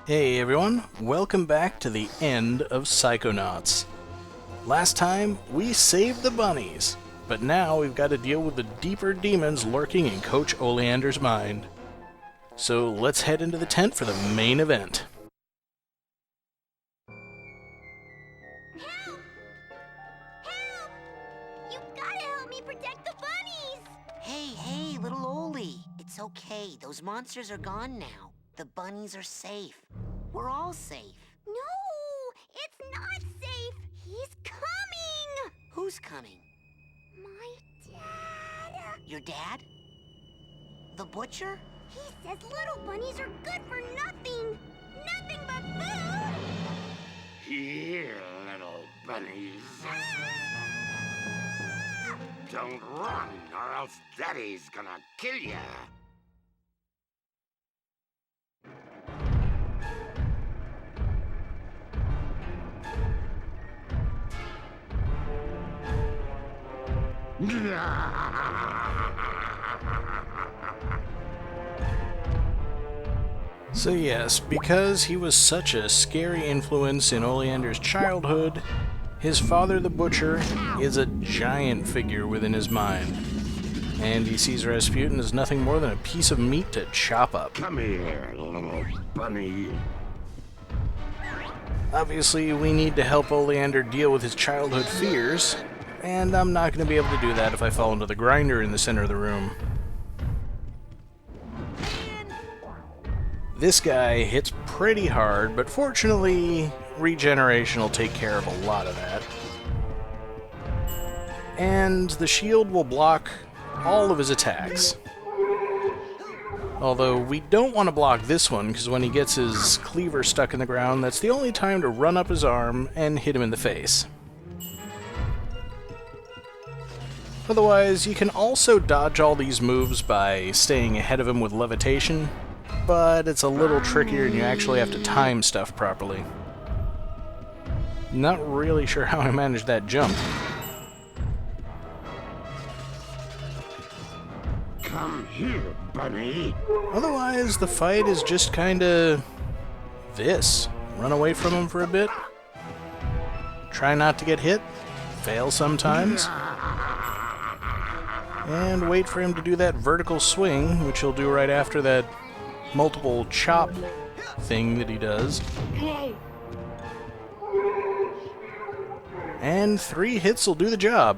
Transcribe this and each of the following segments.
Hey everyone, welcome back to the end of Psychonauts. Last time, we saved the bunnies, but now we've got to deal with the deeper demons lurking in Coach Oleander's mind. So let's head into the tent for the main event. Help! Help! You gotta help me protect the bunnies! Hey, little Ole. It's okay. Those monsters are gone now. The bunnies are safe. We're all safe. No! It's not safe! He's coming! Who's coming? My dad! Your dad? The butcher? He says little bunnies are good for nothing! Nothing but food! Here, little bunnies. Don't run, or else Daddy's gonna kill ya. So yes, because he was such a scary influence in Oleander's childhood, his father the Butcher is a giant figure within his mind, and he sees Razputin as nothing more than a piece of meat to chop up. Come here, little bunny. Obviously, we need to help Oleander deal with his childhood fears, and I'm not going to be able to do that if I fall into the grinder in the center of the room. This guy hits pretty hard, but fortunately, regeneration will take care of a lot of that. And the shield will block all of his attacks. Although we don't want to block this one, because when he gets his cleaver stuck in the ground, that's the only time to run up his arm and hit him in the face. Otherwise, you can also dodge all these moves by staying ahead of him with levitation, but it's a little trickier and you actually have to time stuff properly. Not really sure how I managed that jump. Come here, bunny. Otherwise, the fight is just kinda this. Run away from him for a bit. Try not to get hit. Fail sometimes. And wait for him to do that vertical swing, which he'll do right after that multiple chop thing that he does. And 3 hits will do the job.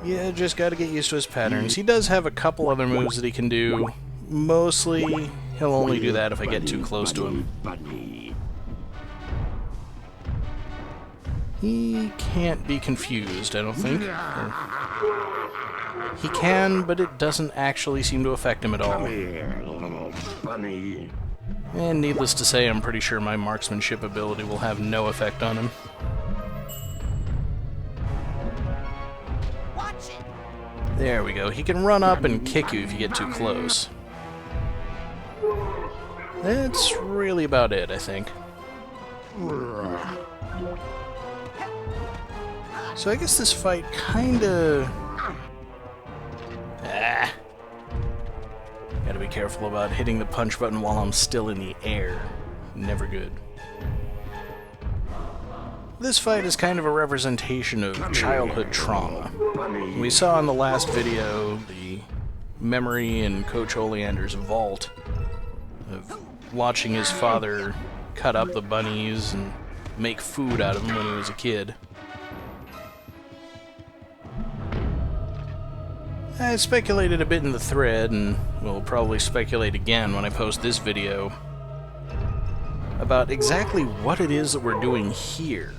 Yeah, just gotta get used to his patterns. He does have a couple other moves that he can do. Mostly, he'll only do that if I get too close to him. He can't be confused, I don't think. He can, but it doesn't actually seem to affect him at all. Come here, little bunny. And needless to say, I'm pretty sure my marksmanship ability will have no effect on him. Watch it! There we go. He can run up and kick you if you get too close. That's really about it, I think. So I guess this fight kinda... Gotta be careful about hitting the punch button while I'm still in the air. Never good. This fight is kind of a representation of childhood trauma. We saw in the last video the memory in Coach Oleander's vault of watching his father cut up the bunnies and make food out of them when he was a kid. I speculated a bit in the thread, and will probably speculate again when I post this video, about exactly what it is that we're doing here.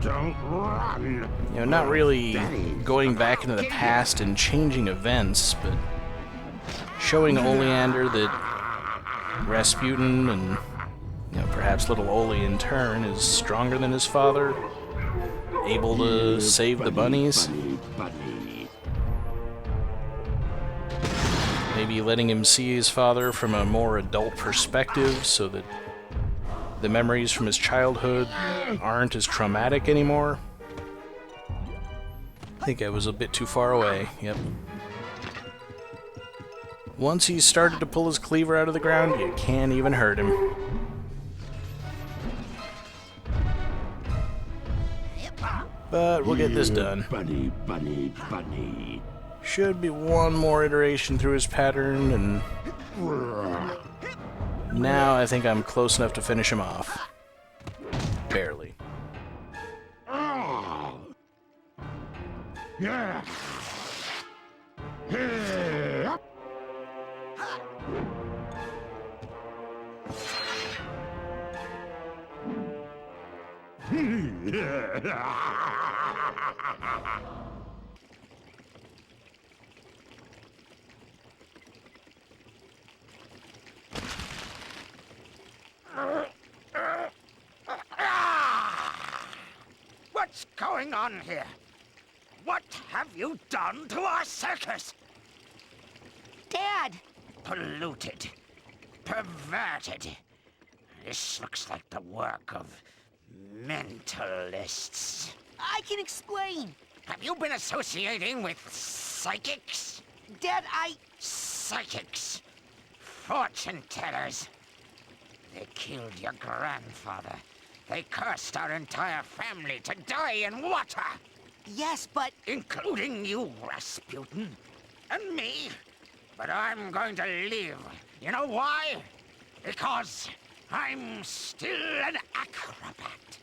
Don't run. You know, not really going back into the past and changing events, but showing Oleander that Razputin and, you know, perhaps little Ole in turn is stronger than his father, able to save the bunnies. Maybe letting him see his father from a more adult perspective so that the memories from his childhood aren't as traumatic anymore. I think I was a bit too far away. Yep. Once he's started to pull his cleaver out of the ground, you can't even hurt him. But we'll get this done. Bunny, bunny, bunny. Should be one more iteration through his pattern, and now I think I'm close enough to finish him off. Barely. Yeah. What's going on here? What have you done to our circus? Dad! Polluted. Perverted. This looks like the work of mentalists. I can explain. Have you been associating with psychics? Dad, Psychics. Fortune tellers. They killed your grandfather. They cursed our entire family to die in water. Yes, but... Including you, Razputin. And me. But I'm going to live. You know why? Because I'm still an acrobat.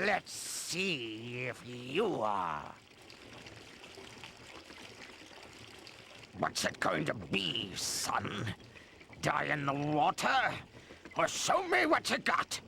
Let's see if you are. What's it going to be, son? Die in the water? Or show me what you got?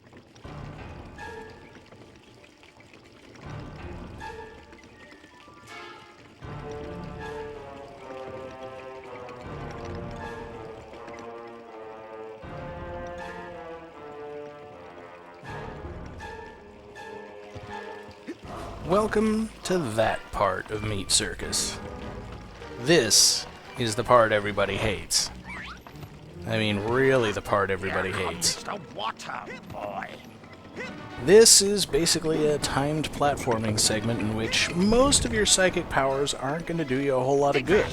Welcome to that part of Meat Circus. This is the part everybody hates. I mean, really the part everybody hates. The water boy. This is basically a timed platforming segment in which most of your psychic powers aren't going to do you a whole lot of good.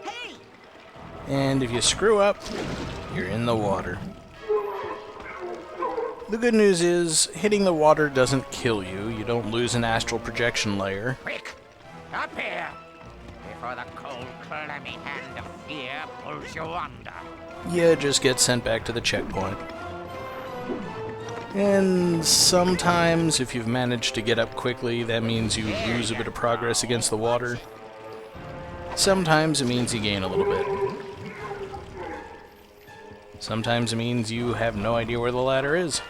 Hey! And if you screw up, you're in the water. The good news is, hitting the water doesn't kill you. You don't lose an astral projection layer. Quick! Up here! Before the cold, clammy hand of fear pulls you under. You just get sent back to the checkpoint. And sometimes, if you've managed to get up quickly, that means you lose a bit of progress against the water. Sometimes it means you gain a little bit. Sometimes it means you have no idea where the ladder is.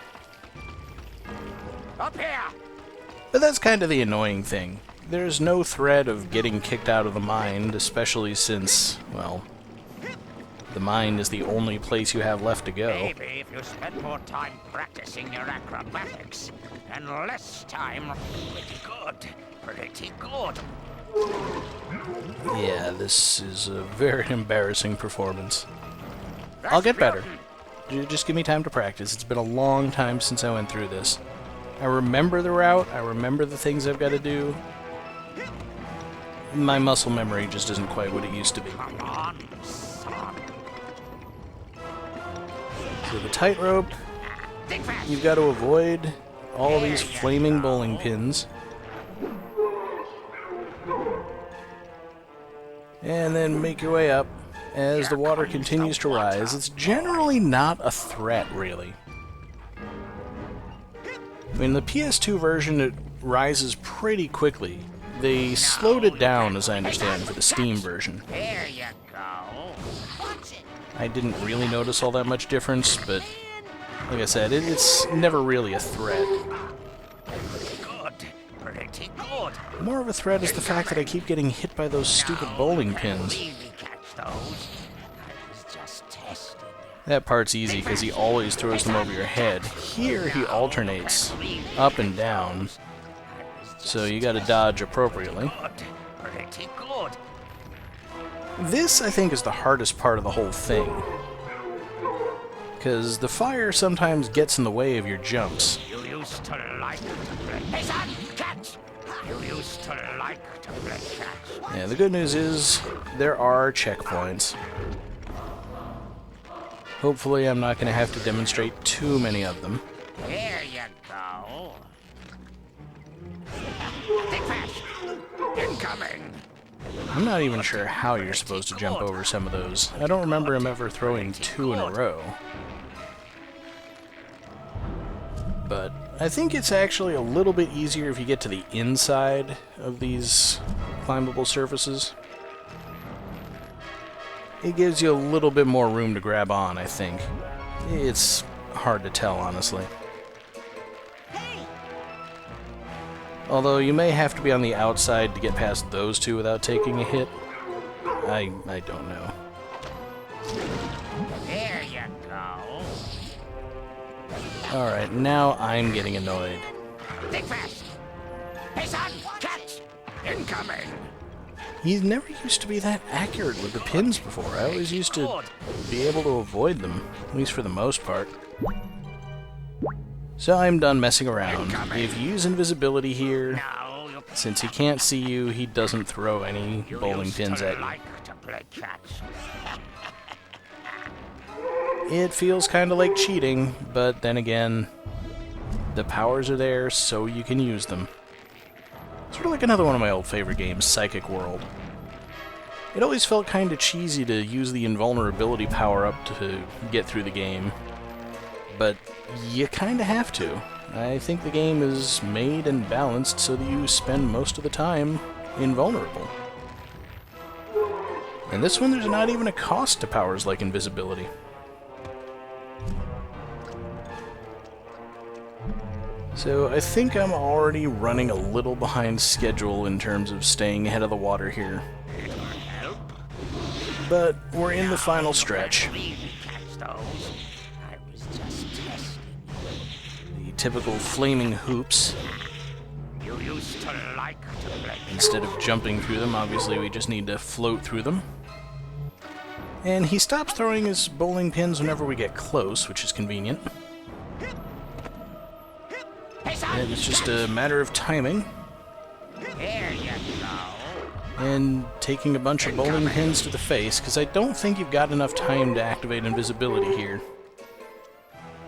Up here! But that's kind of the annoying thing. There's no threat of getting kicked out of the mind, especially since, well, the mind is the only place you have left to go. Maybe if you spend more time practicing your acrobatics, and less time... Pretty good. Yeah, this is a very embarrassing performance. I'll get better. Just give me time to practice. It's been a long time since I went through this. I remember the route, I remember the things I've got to do. My muscle memory just isn't quite what it used to be. Come on, son. So the tightrope, Think fast. you've got to avoid all these flaming bowling pins. And then make your way up. As the water continues to rise, it's generally not a threat, really. I mean, the PS2 version, it rises pretty quickly. They slowed it down, as I understand, for the Steam version. There you go. Watch it! I didn't really notice all that much difference, but like I said, it's never really a threat. Pretty good. More of a threat is the fact that I keep getting hit by those stupid bowling pins. Really catch those. I was just testing. That part's easy because he always throws them over your head. Here he alternates up and down, so you gotta dodge appropriately. Pretty good. This, I think, is the hardest part of the whole thing, because the fire sometimes gets in the way of your jumps. You used to like to play. Hey, son, catch! You used to like to play catch. Yeah, the good news is there are checkpoints. Hopefully I'm not going to have to demonstrate too many of them. Here you go. Think fast. Incoming. I'm not even sure how you're supposed to jump over some of those. I don't remember him ever throwing 2 in a row. But I think it's actually a little bit easier if you get to the inside of these climbable surfaces. It gives you a little bit more room to grab on, I think. It's hard to tell, honestly. Although you may have to be on the outside to get past those 2 without taking a hit. I don't know. There you go. Alright, now I'm getting annoyed. Think fast. Hey, son, catch! Incoming. He never used to be that accurate with the pins before. I always used to be able to avoid them, at least for the most part. So I'm done messing around. If you use invisibility here, Now you since he can't see you, he doesn't throw any bowling used pins to at you. like to play catch. It feels kind of like cheating, but then again, the powers are there so you can use them. Sort of like another one of my old favorite games, Psychic World. It always felt kind of cheesy to use the invulnerability power-up to get through the game, but you kind of have to. I think the game is made and balanced so that you spend most of the time invulnerable. And this one, there's not even a cost to powers like invisibility. So I think I'm already running a little behind schedule in terms of staying ahead of the water here. But we're in the final stretch. The typical flaming hoops. You used to like to play. Instead of jumping through them, obviously we just need to float through them. And he stops throwing his bowling pins whenever we get close, which is convenient. And it's just a matter of timing. There you go. And taking a bunch of bowling pins to the face, because I don't think you've got enough time to activate invisibility here.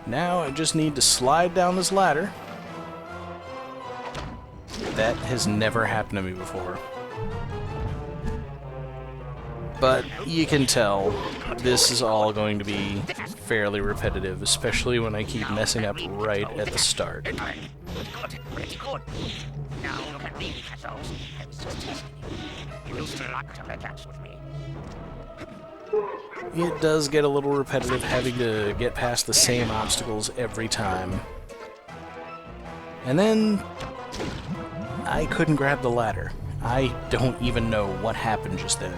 Now I just need to slide down this ladder. That has never happened to me before. But you can tell this is all going to be fairly repetitive, especially when I keep messing up right at the start. Good, pretty good. Now you can really catch those. I was just testing you. You used to like to play catch with me. It does get a little repetitive having to get past the same obstacles every time. And then I couldn't grab the ladder. I don't even know what happened just then.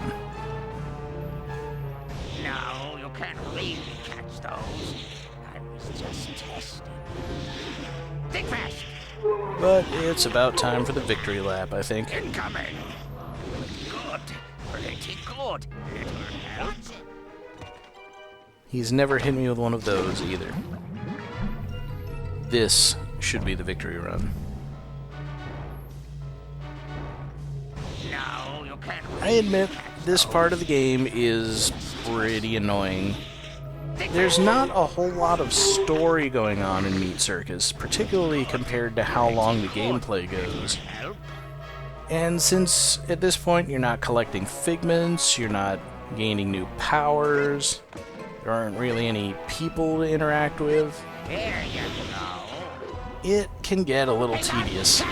No, you can't really catch those. I was just testing. Think fast. But it's about time for the victory lap, I think. Incoming. Good, pretty good. Little help. He's never hit me with one of those either. This should be the victory run. No, you can't. I admit, this part of the game is pretty annoying. There's not a whole lot of story going on in Meat Circus, particularly compared to how long the gameplay goes. And since at this point you're not collecting figments, you're not gaining new powers, there aren't really any people to interact with, There you go. it can get a little tedious.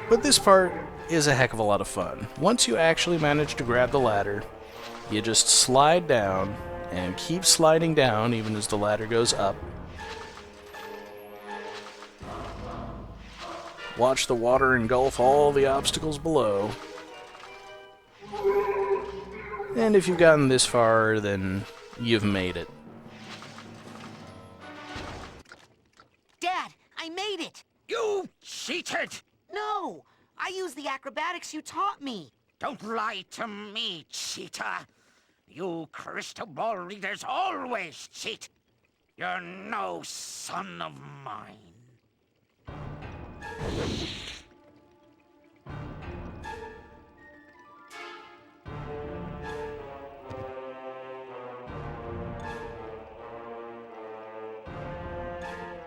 But this part is a heck of a lot of fun. Once you actually manage to grab the ladder, you just slide down and keep sliding down even as the ladder goes up. Watch the water engulf all the obstacles below. And if you've gotten this far, then you've made it. Dad, I made it! You cheated! No! I used the acrobatics you taught me. Don't lie to me, cheater. You crystal ball readers always cheat. You're no son of mine.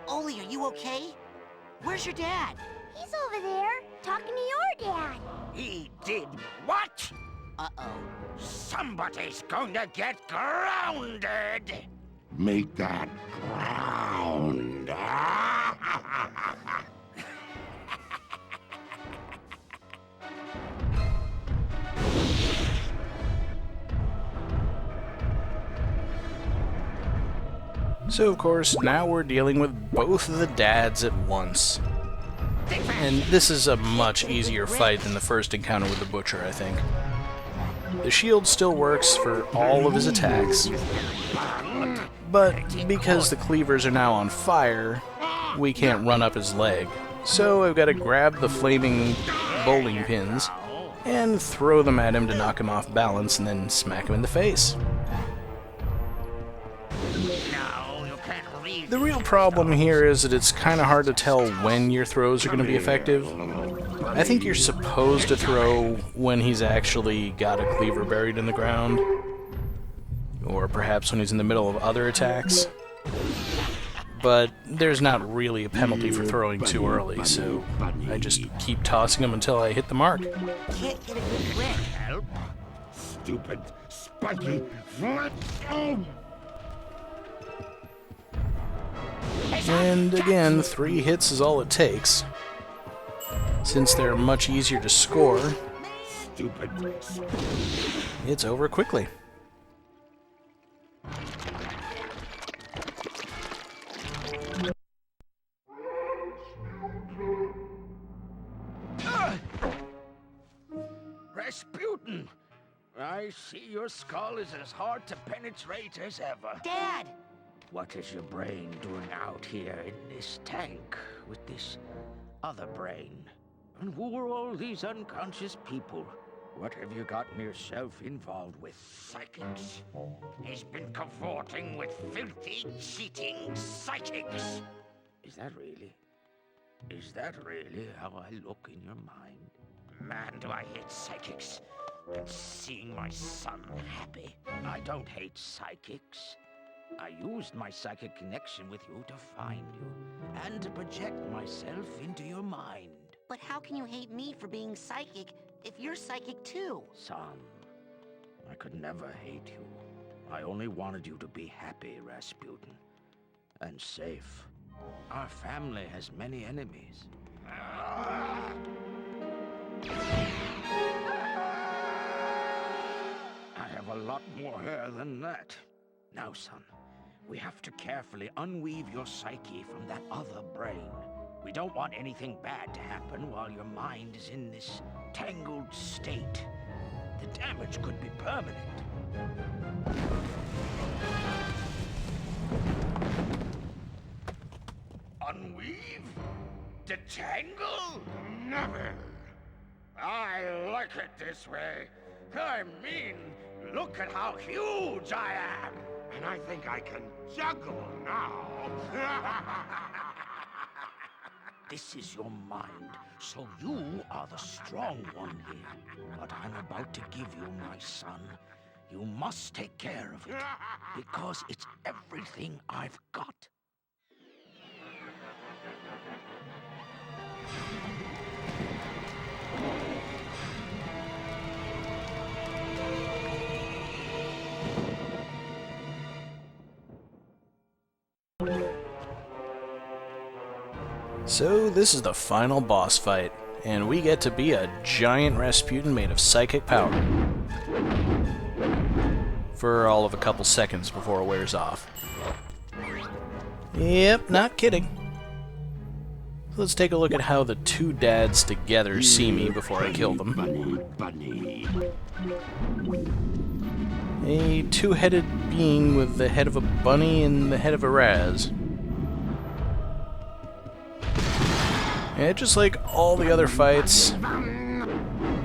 Ole, are you okay? Where's your dad? He's over there, talking to your dad. He did what? Uh-oh. Somebody's going to get grounded. Make that ground. So of course, now we're dealing with both of the dads at once. And this is a much easier fight than the first encounter with the Butcher, I think. The shield still works for all of his attacks, but because the cleavers are now on fire, we can't run up his leg. So I've got to grab the flaming bowling pins and throw them at him to knock him off balance and then smack him in the face. The real problem here is that it's kind of hard to tell when your throws are going to be effective. I think you're supposed to throw when he's actually got a cleaver buried in the ground, or perhaps when he's in the middle of other attacks. But there's not really a penalty for throwing too early, so I just keep tossing them until I hit the mark. Can't get a good grip. Help! Stupid, spiky, flat. Oh. And again, 3 hits is all it takes, since they're much easier to score. Stupid. It's over quickly. Razputin! I see your skull is as hard to penetrate as ever. Dad! What is your brain doing out here in this tank with this other brain? And who are all these unconscious people? What have you gotten yourself involved with? Psychics. He's been cavorting with filthy, cheating psychics. Is that really how I look in your mind? Man, do I hate psychics. And seeing my son happy. I don't hate psychics. I used my psychic connection with you to find you, and to project myself into your mind. But how can you hate me for being psychic if you're psychic too? Son, I could never hate you. I only wanted you to be happy, Razputin, and safe. Our family has many enemies. I have a lot more hair than that. Now, son, we have to carefully unweave your psyche from that other brain. We don't want anything bad to happen while your mind is in this tangled state. The damage could be permanent. Unweave? Detangle? Never. I like it this way. I mean, look at how huge I am. And I think I can juggle now. This is your mind, so you are the strong one here. But I'm about to give you my son. You must take care of it, because it's everything I've got. So this is the final boss fight, and we get to be a giant Razputin made of psychic power. For all of a couple seconds before it wears off. Yep, not kidding. Let's take a look at how the 2 dads together see me before I kill them. Bunny. A 2-headed being with the head of a bunny and the head of a Raz. Yeah, just like all the other fights,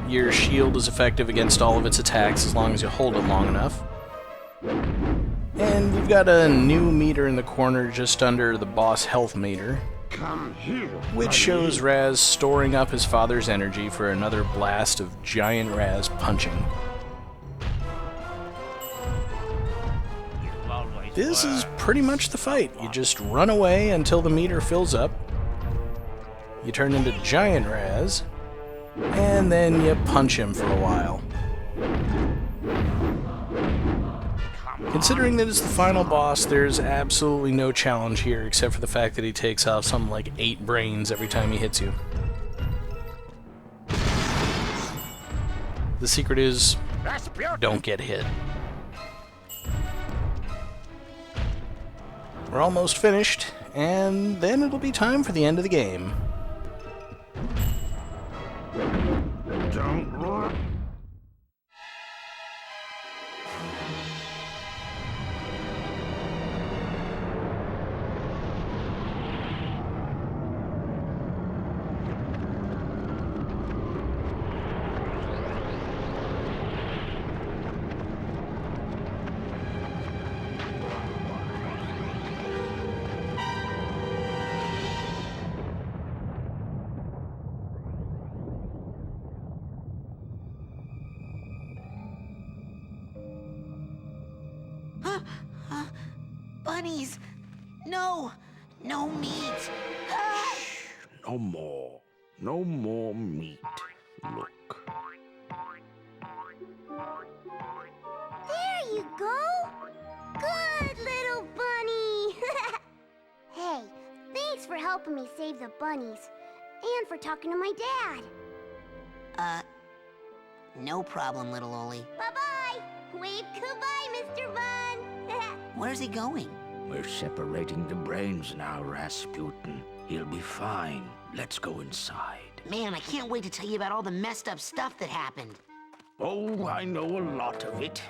your shield is effective against all of its attacks as long as you hold it long enough. And we've got a new meter in the corner just under the boss health meter, Come here. which shows Raz storing up his father's energy for another blast of giant Raz punching. This is pretty much the fight. You just run away until the meter fills up, you turn into giant Raz, and then you punch him for a while. Considering that it's the final boss, there's absolutely no challenge here except for the fact that he takes off something like 8 brains every time he hits you. The secret is, don't get hit. We're almost finished, and then it'll be time for the end of the game. Don't run. Bunnies! No! No meat! Ah! No more. No more meat. Look. There you go! Good little bunny! Hey, thanks for helping me save the bunnies. And for talking to my dad. No problem, little Oli. Bye-bye! Wave goodbye, Mr. Bun! Where's he going? We're separating the brains now, Razputin. He'll be fine. Let's go inside. Man, I can't wait to tell you about all the messed up stuff that happened. Oh, I know a lot of it.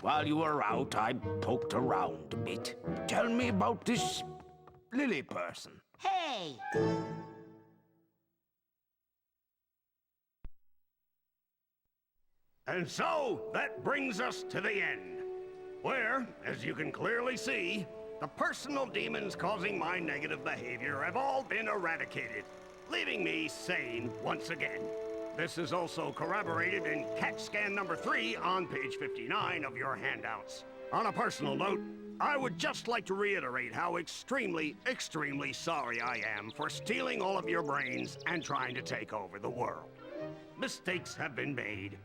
While you were out, I poked around a bit. Tell me about this Lily person. Hey! And so, that brings us to the end, where, as you can clearly see, the personal demons causing my negative behavior have all been eradicated, leaving me sane once again. This is also corroborated in CAT scan number 3 on page 59 of your handouts. On a personal note, I would just like to reiterate how extremely, extremely sorry I am for stealing all of your brains and trying to take over the world. Mistakes have been made.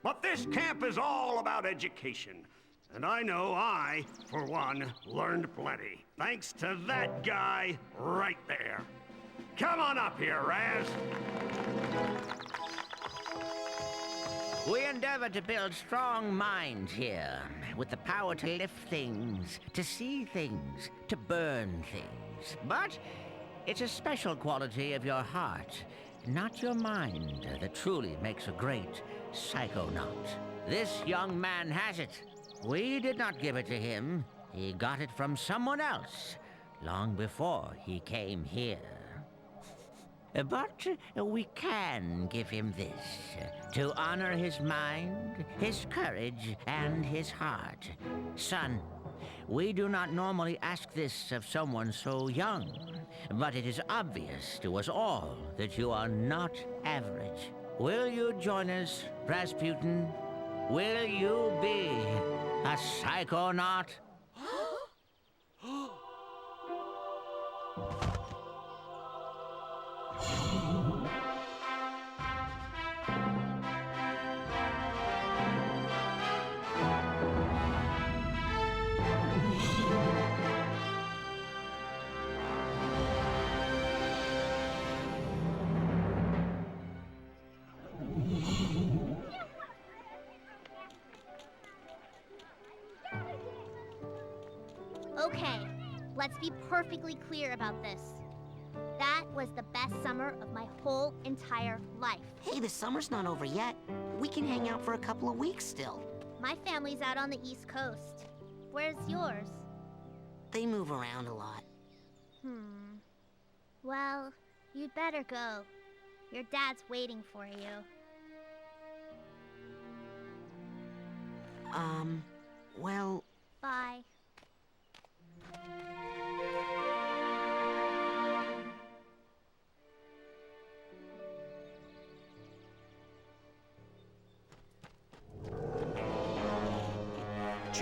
But this camp is all about education. And I know I, for one, learned plenty. Thanks to that guy right there. Come on up here, Raz. We endeavor to build strong minds here, with the power to lift things, to see things, to burn things. But it's a special quality of your heart, not your mind, that truly makes a great Psychonaut. This young man has it. We did not give it to him. He got it from someone else, long before he came here. But we can give him this, to honor his mind, his courage, and his heart. Son, we do not normally ask this of someone so young, but it is obvious to us all that you are not average. Will you join us, Razputin? Will you be a Psychonaut? Okay, let's be perfectly clear about this. That was the best summer of my whole entire life. Hey, the summer's not over yet. We can hang out for a couple of weeks still. My family's out on the East Coast. Where's yours? They move around a lot. Well, you'd better go. Your dad's waiting for you. Well... Bye.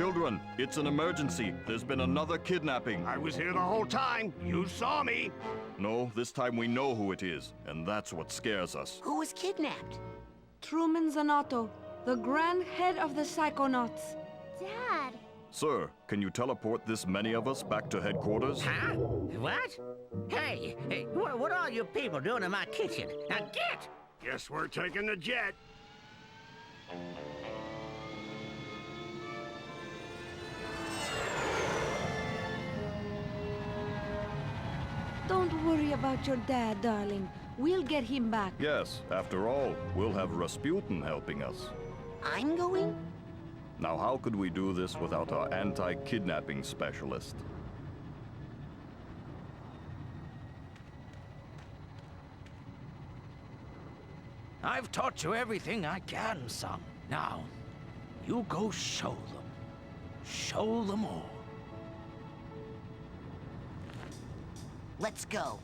Children, it's an emergency. There's been another kidnapping. I was here the whole time. You saw me. No, this time we know who it is, and that's what scares us. Who was kidnapped? Truman Zanato, the grand head of the Psychonauts. Dad. Sir, can you teleport this many of us back to headquarters? Huh? What? Hey, what are you people doing in my kitchen? Now get! Guess we're taking the jet. Don't worry about your dad, darling. We'll get him back. Yes, after all, we'll have Razputin helping us. I'm going? Now how could we do this without our anti-kidnapping specialist? I've taught you everything I can, son. Now, you go show them. Show them all. Let's go.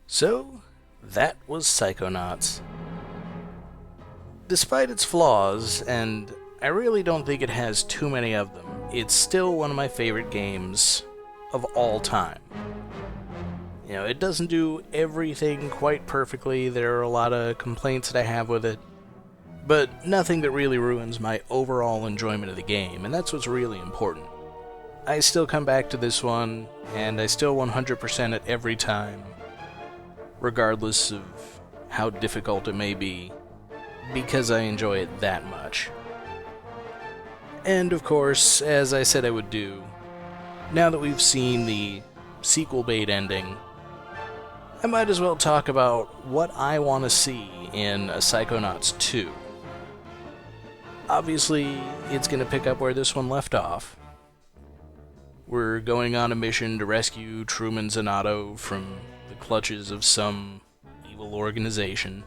So, that was Psychonauts. Despite its flaws, and I really don't think it has too many of them, it's still one of my favorite games of all time. You know, it doesn't do everything quite perfectly, there are a lot of complaints that I have with it, but nothing that really ruins my overall enjoyment of the game, and that's what's really important. I still come back to this one, and I still 100% it every time, regardless of how difficult it may be, because I enjoy it that much. And of course, as I said I would do, now that we've seen the sequel bait ending, I might as well talk about what I want to see in a Psychonauts 2. Obviously, it's going to pick up where this one left off. We're going on a mission to rescue Truman Zanato from the clutches of some evil organization.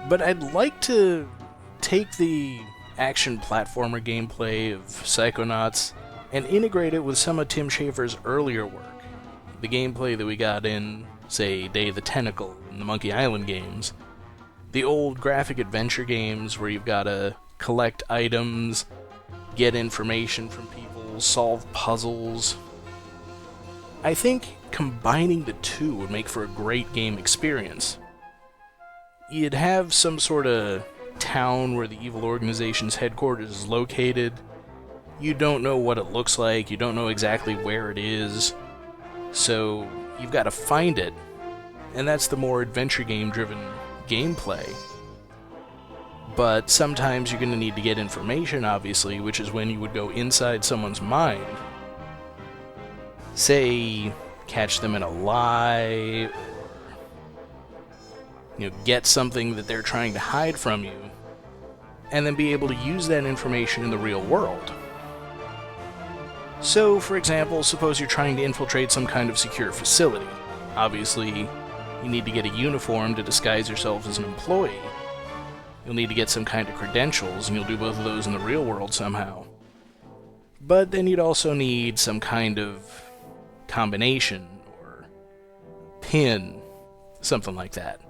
But I'd like to take the action platformer gameplay of Psychonauts and integrate it with some of Tim Schafer's earlier work. The gameplay that we got in, say, Day of the Tentacle and the Monkey Island games. The old graphic adventure games where you've got to collect items, get information from people, solve puzzles. I think combining the two would make for a great game experience. You'd have some sort of town where the evil organization's headquarters is located. You don't know what it looks like, you don't know exactly where it is, so you've got to find it, and that's the more adventure game driven gameplay. But sometimes you're going to need to get information, obviously, which is when you would go inside someone's mind. Say, catch them in a lie, or get something that they're trying to hide from you, and then be able to use that information in the real world. So, for example, suppose you're trying to infiltrate some kind of secure facility. Obviously, you need to get a uniform to disguise yourself as an employee. You'll need to get some kind of credentials, and you'll do both of those in the real world somehow. But then you'd also need some kind of combination, or pin, something like that.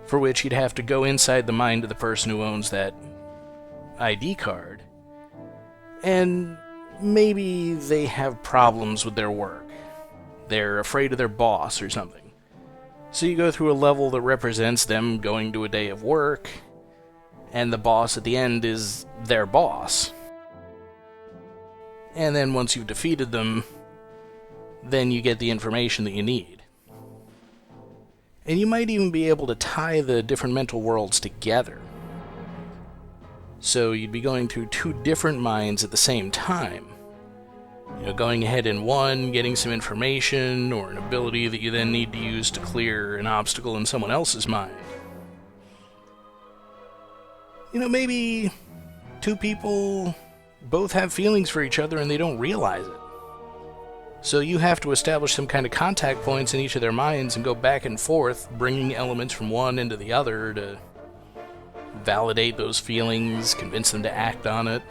For which you'd have to go inside the mind of the person who owns that ID card, and maybe they have problems with their work. They're afraid of their boss or something. So you go through a level that represents them going to a day of work, and the boss at the end is their boss. And then once you've defeated them, then you get the information that you need. And you might even be able to tie the different mental worlds together. So you'd be going through two different minds at the same time. Going ahead in one, getting some information, or an ability that you then need to use to clear an obstacle in someone else's mind. Maybe two people both have feelings for each other and they don't realize it. So you have to establish some kind of contact points in each of their minds and go back and forth, bringing elements from one into the other to validate those feelings, convince them to act on it.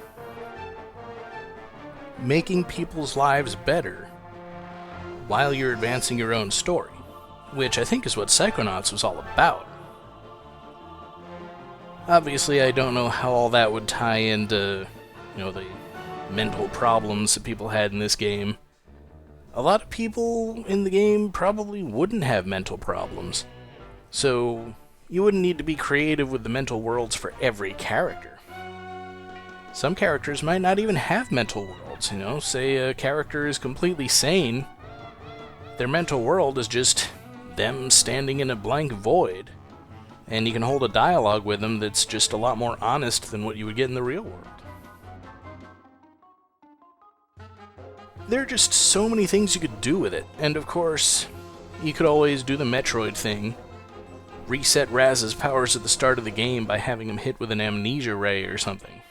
Making people's lives better while you're advancing your own story, which I think is what Psychonauts was all about. Obviously, I don't know how all that would tie into, the mental problems that people had in this game. A lot of people in the game probably wouldn't have mental problems, so you wouldn't need to be creative with the mental worlds for every character. Some characters might not even have mental worlds, say a character is completely sane, their mental world is just them standing in a blank void, and you can hold a dialogue with them that's just a lot more honest than what you would get in the real world. There are just so many things you could do with it, and of course, you could always do the Metroid thing. Reset Raz's powers at the start of the game by having him hit with an amnesia ray or something.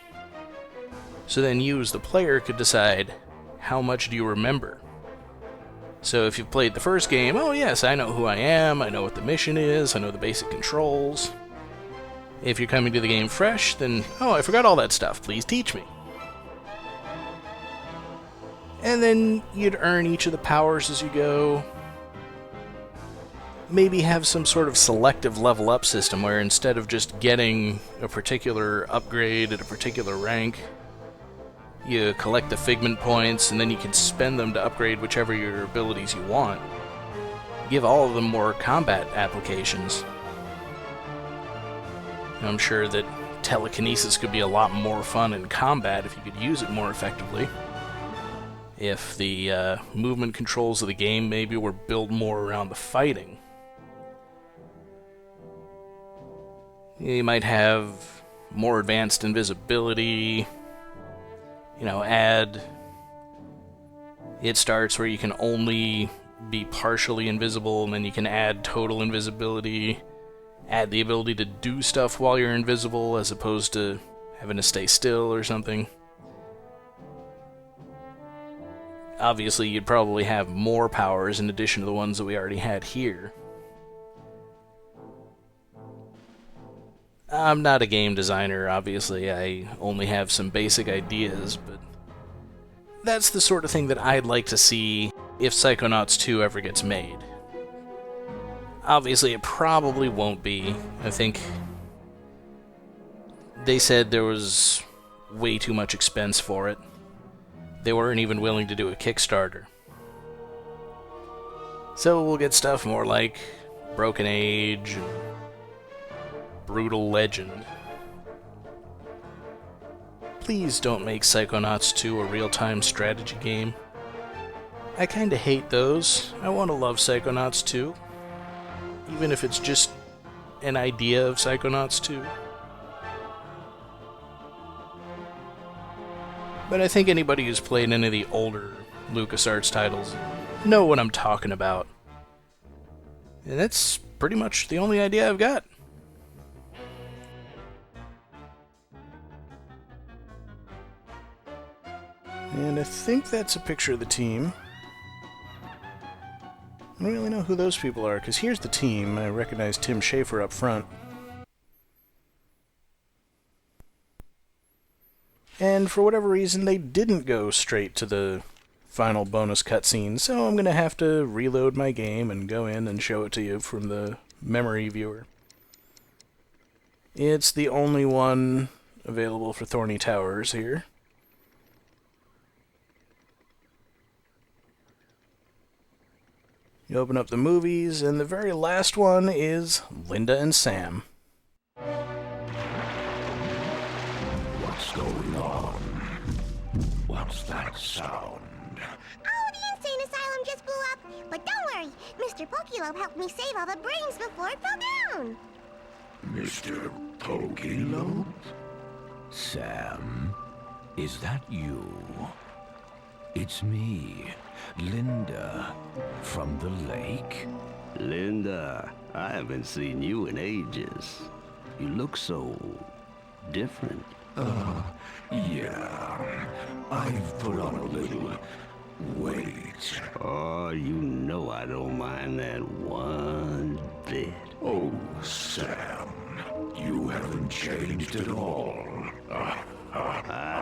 So then you as the player could decide, how much do you remember? So if you've played the first game, oh yes, I know who I am, I know what the mission is, I know the basic controls. If you're coming to the game fresh, then, oh, I forgot all that stuff, please teach me. And then you'd earn each of the powers as you go. Maybe have some sort of selective level up system where instead of just getting a particular upgrade at a particular rank, you collect the figment points and then you can spend them to upgrade whichever your abilities you want. Give all of them more combat applications. I'm sure that telekinesis could be a lot more fun in combat if you could use it more effectively. If the movement controls of the game maybe were built more around the fighting. You might have more advanced invisibility, add it starts where you can only be partially invisible, and then you can add total invisibility, add the ability to do stuff while you're invisible as opposed to having to stay still or something. Obviously, you'd probably have more powers in addition to the ones that we already had here. I'm not a game designer, obviously. I only have some basic ideas, but that's the sort of thing that I'd like to see if Psychonauts 2 ever gets made. Obviously, it probably won't be. I think they said there was way too much expense for it. They weren't even willing to do a Kickstarter. So we'll get stuff more like Broken Age and Brutal Legend. Please don't make Psychonauts 2 a real-time strategy game. I kinda hate those. I want to love Psychonauts 2. Even if it's just an idea of Psychonauts 2. But I think anybody who's played any of the older LucasArts titles know what I'm talking about. And that's pretty much the only idea I've got. And I think that's a picture of the team. I don't really know who those people are, because here's the team. I recognize Tim Schafer up front. And for whatever reason, they didn't go straight to the final bonus cutscene, so I'm going to have to reload my game and go in and show it to you from the memory viewer. It's the only one available for Thorny Towers here. You open up the movies, and the very last one is Linda and Sam. What's going on? What's that sound? Oh, the insane asylum just blew up. But don't worry, Mr. Pokelope helped me save all the brains before it fell down. Mr. Pokelope? Sam, is that you? It's me, Linda, from the lake. Linda, I haven't seen you in ages. You look so different. Yeah, I've put on a little Wait. Oh, you know I don't mind that one bit. Oh, Sam, you haven't changed at all. I